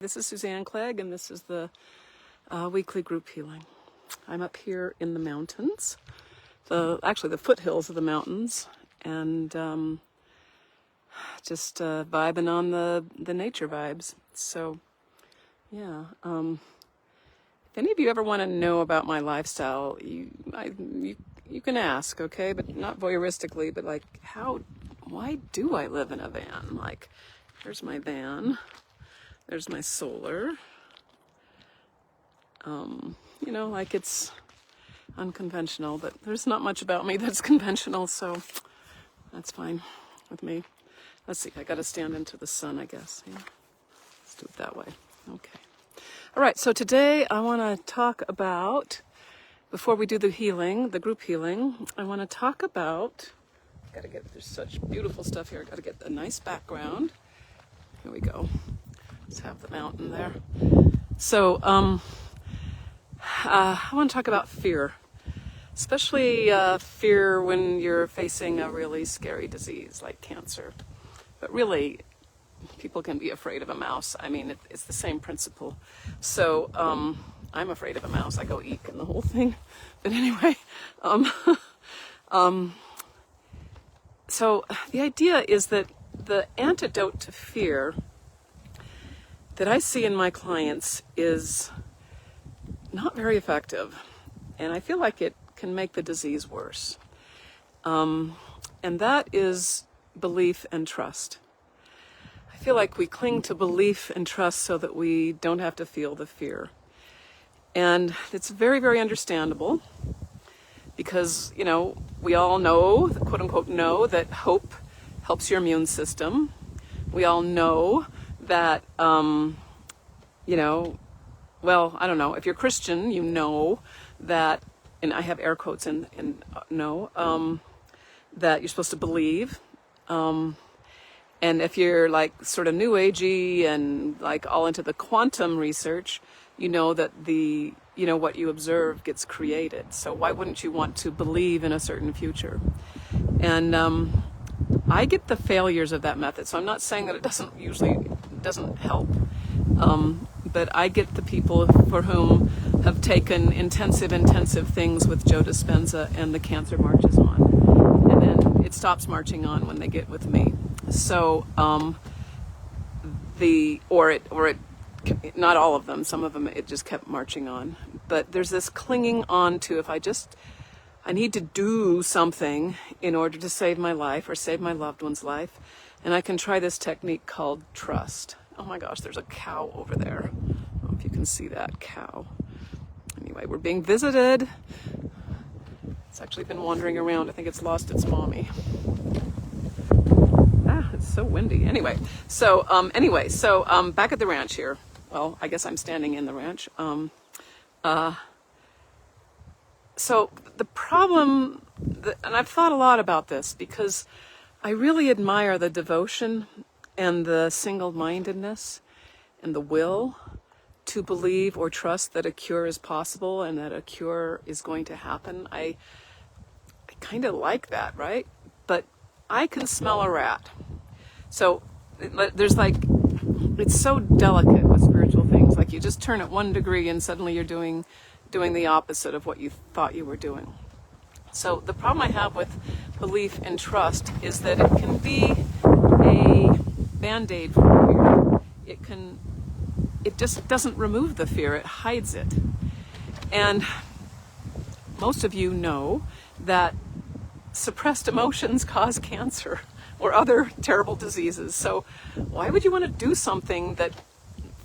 This is Suzanne Clegg, and this is the weekly group healing. I'm up here in the mountains, actually the foothills of the mountains, and just vibing on the nature vibes. So, yeah. If any of you ever want to know about my lifestyle, you can ask, okay? But not voyeuristically, but like, why do I live in a van? Like, here's my van. There's my solar. Like it's unconventional, but there's not much about me that's conventional, so that's fine with me. Let's see, I gotta stand into the sun, I guess. Yeah. Let's do it that way. Okay. All right, so today I want to talk about, before we do the healing, the group healing, I want to talk about, there's such beautiful stuff here. I gotta get a nice background. Here we go. Let's have the mountain there. So, I want to talk about fear, especially fear when you're facing a really scary disease like cancer. But really, people can be afraid of a mouse. I mean, it's the same principle. So, I'm afraid of a mouse. I go eek and the whole thing. But anyway, so the idea is that the antidote to fear that I see in my clients is not very effective, and I feel like it can make the disease worse. And that is belief and trust. I feel like we cling to belief and trust so that we don't have to feel the fear. And it's very, very understandable because, we all know, quote unquote, know that hope helps your immune system. We all know that, well, I don't know, if you're Christian, you know that, and I have air quotes in know, that you're supposed to believe. And if you're like sort of new agey and like all into the quantum research, you know that what you observe gets created. So why wouldn't you want to believe in a certain future? And I get the failures of that method. So I'm not saying that it doesn't help. But I get the people for whom have taken intensive things with Joe Dispenza and the cancer marches on. And then it stops marching on when they get with me. So, not all of them, some of them it just kept marching on. But there's this clinging on to, I need to do something in order to save my life or save my loved one's life. And I can try this technique called trust. Oh my gosh, there's a cow over there. I don't know if you can see that cow. Anyway, we're being visited. It's actually been wandering around. I think it's lost its mommy. It's so windy. Anyway, so back at the ranch here. Well, I guess I'm standing in the ranch. So the problem, and I've thought a lot about this because I really admire the devotion and the single-mindedness and the will to believe or trust that a cure is possible and that a cure is going to happen. I kind of like that, right? But I can smell a rat. So there's it's so delicate with spiritual things. Like you just turn it 1 degree and suddenly you're doing the opposite of what you thought you were doing. So the problem I have with belief and trust is that it can be a Band-Aid for fear. It just doesn't remove the fear, it hides it. And most of you know that suppressed emotions cause cancer or other terrible diseases. So why would you want to do something that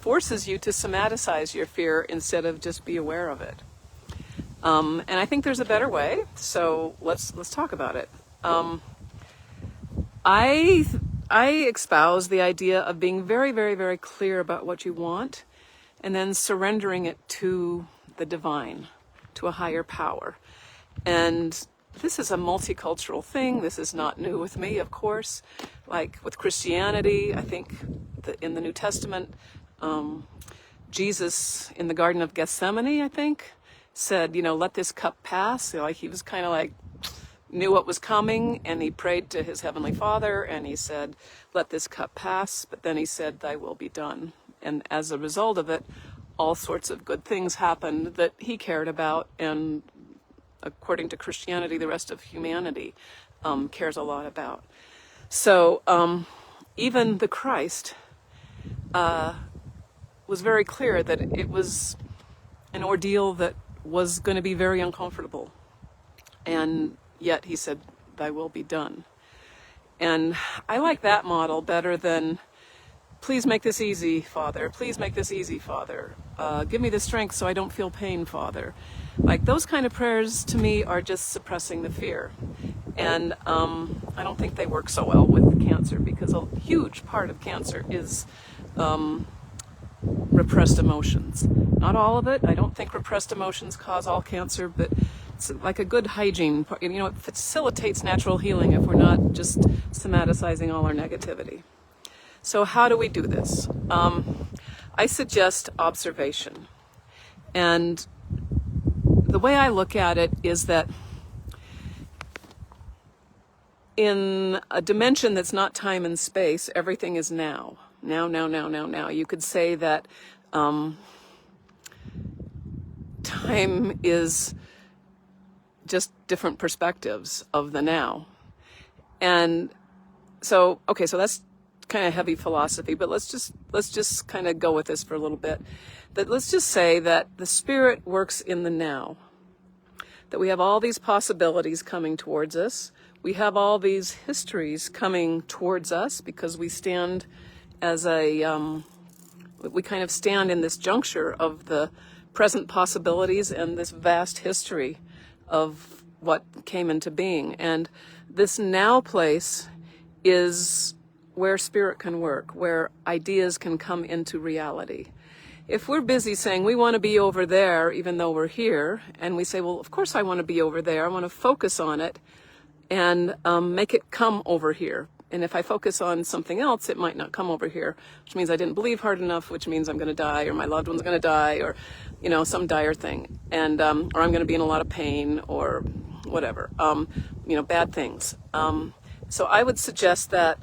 forces you to somaticize your fear instead of just be aware of it? And I think there's a better way, so let's talk about it. I espouse the idea of being very, very, very clear about what you want and then surrendering it to the divine, to a higher power. And this is a multicultural thing. This is not new with me, of course. Like with Christianity, I think in the New Testament, Jesus in the Garden of Gethsemane, I think, said, let this cup pass. Like he was kind of like, knew what was coming, and he prayed to his heavenly Father, and he said, let this cup pass, but then he said, thy will be done. And as a result of it, all sorts of good things happened that he cared about, and according to Christianity, the rest of humanity cares a lot about. So even the Christ was very clear that it was an ordeal that was going to be very uncomfortable. And yet he said, thy will be done. And I like that model better than, please make this easy, Father. Please make this easy, Father. Give me the strength so I don't feel pain, Father. Like, those kind of prayers to me are just suppressing the fear. And I don't think they work so well with cancer, because a huge part of cancer is repressed emotions. Not all of it. I don't think repressed emotions cause all cancer, but it's like a good hygiene. You know, it facilitates natural healing if we're not just somaticizing all our negativity. So how do we do this? I suggest observation. And the way I look at it is that in a dimension that's not time and space, everything is now. Now, now, now, now, now. You could say that time is just different perspectives of the now. And so, okay, so that's kind of heavy philosophy, but let's just kind of go with this for a little bit. That let's just say that the Spirit works in the now. That we have all these possibilities coming towards us. We have all these histories coming towards us because we stand as we kind of stand in this juncture of the present possibilities and this vast history of what came into being. And this now place is where Spirit can work, where ideas can come into reality. If we're busy saying we want to be over there, even though we're here, and we say, well, of course I want to be over there, I want to focus on it and make it come over here. And if I focus on something else, it might not come over here, which means I didn't believe hard enough, which means I'm going to die, or my loved one's going to die, or, you know, some dire thing. And, or I'm going to be in a lot of pain, or whatever, you know, bad things. So I would suggest that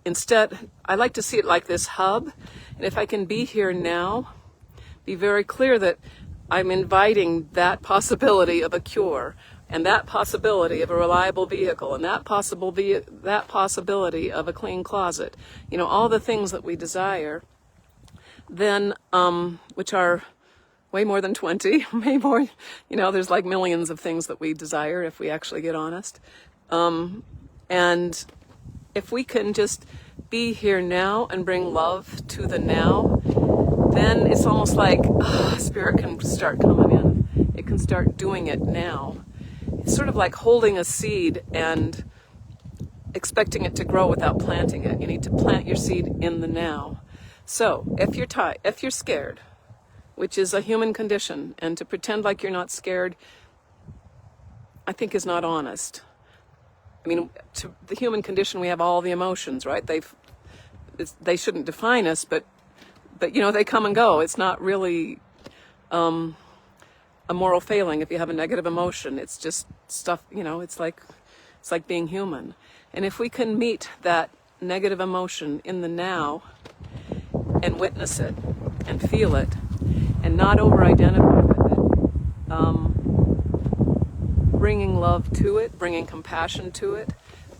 instead, I like to see it like this hub. And if I can be here now, be very clear that I'm inviting that possibility of a cure, and that possibility of a reliable vehicle, and that possibility of a clean closet, you know, all the things that we desire, then, which are way more than 20, way more, you know, there's like millions of things that we desire if we actually get honest. And if we can just be here now and bring love to the now, then it's almost like Spirit can start coming in. It can start doing it now. It's sort of like holding a seed and expecting it to grow without planting it. You need to plant your seed in the now. So if you're scared, which is a human condition, and to pretend like you're not scared, I think is not honest. I mean, to the human condition, we have all the emotions, right? They shouldn't define us, but you know, they come and go. It's not really a moral failing if you have a negative emotion. It's just stuff, you know, it's like being human. And if we can meet that negative emotion in the now and witness it and feel it and not over-identify with it, bringing love to it, bringing compassion to it,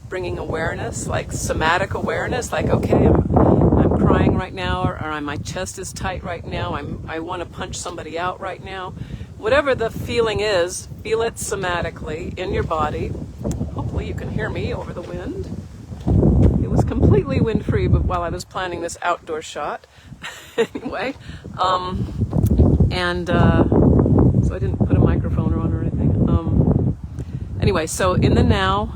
bringing awareness, like somatic awareness, like, okay, I'm crying right now, or my chest is tight right now, I want to punch somebody out right now. Whatever the feeling is, feel it somatically in your body. Hopefully you can hear me over the wind. It was completely wind-free while I was planning this outdoor shot. Anyway, so I didn't put a microphone on or anything. Anyway, so in the now,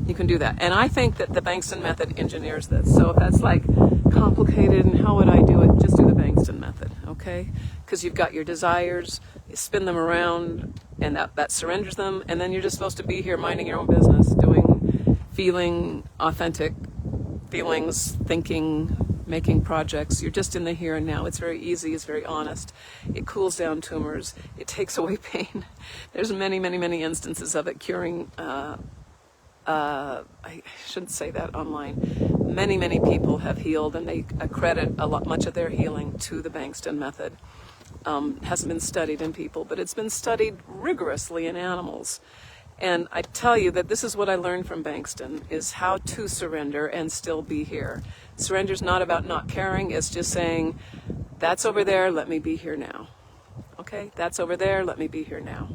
you can do that. And I think that the Bengston Method engineers this. So if that's like complicated and how would I do it, just do the Bengston Method, okay? Because you've got your desires, you spin them around, and that surrenders them, and then you're just supposed to be here minding your own business, feeling authentic feelings, thinking, making projects. You're just in the here and now. It's very easy. It's very honest. It cools down tumors. It takes away pain. There's many, many, many instances of it curing. I shouldn't say that online. Many, many people have healed, and they accredit much of their healing to the Bengston Method. Hasn't been studied in people, but it's been studied rigorously in animals. And I tell you that this is what I learned from Bengston, is how to surrender and still be here. Surrender's not about not caring. It's just saying, that's over there, let me be here now. Okay, that's over there, let me be here now.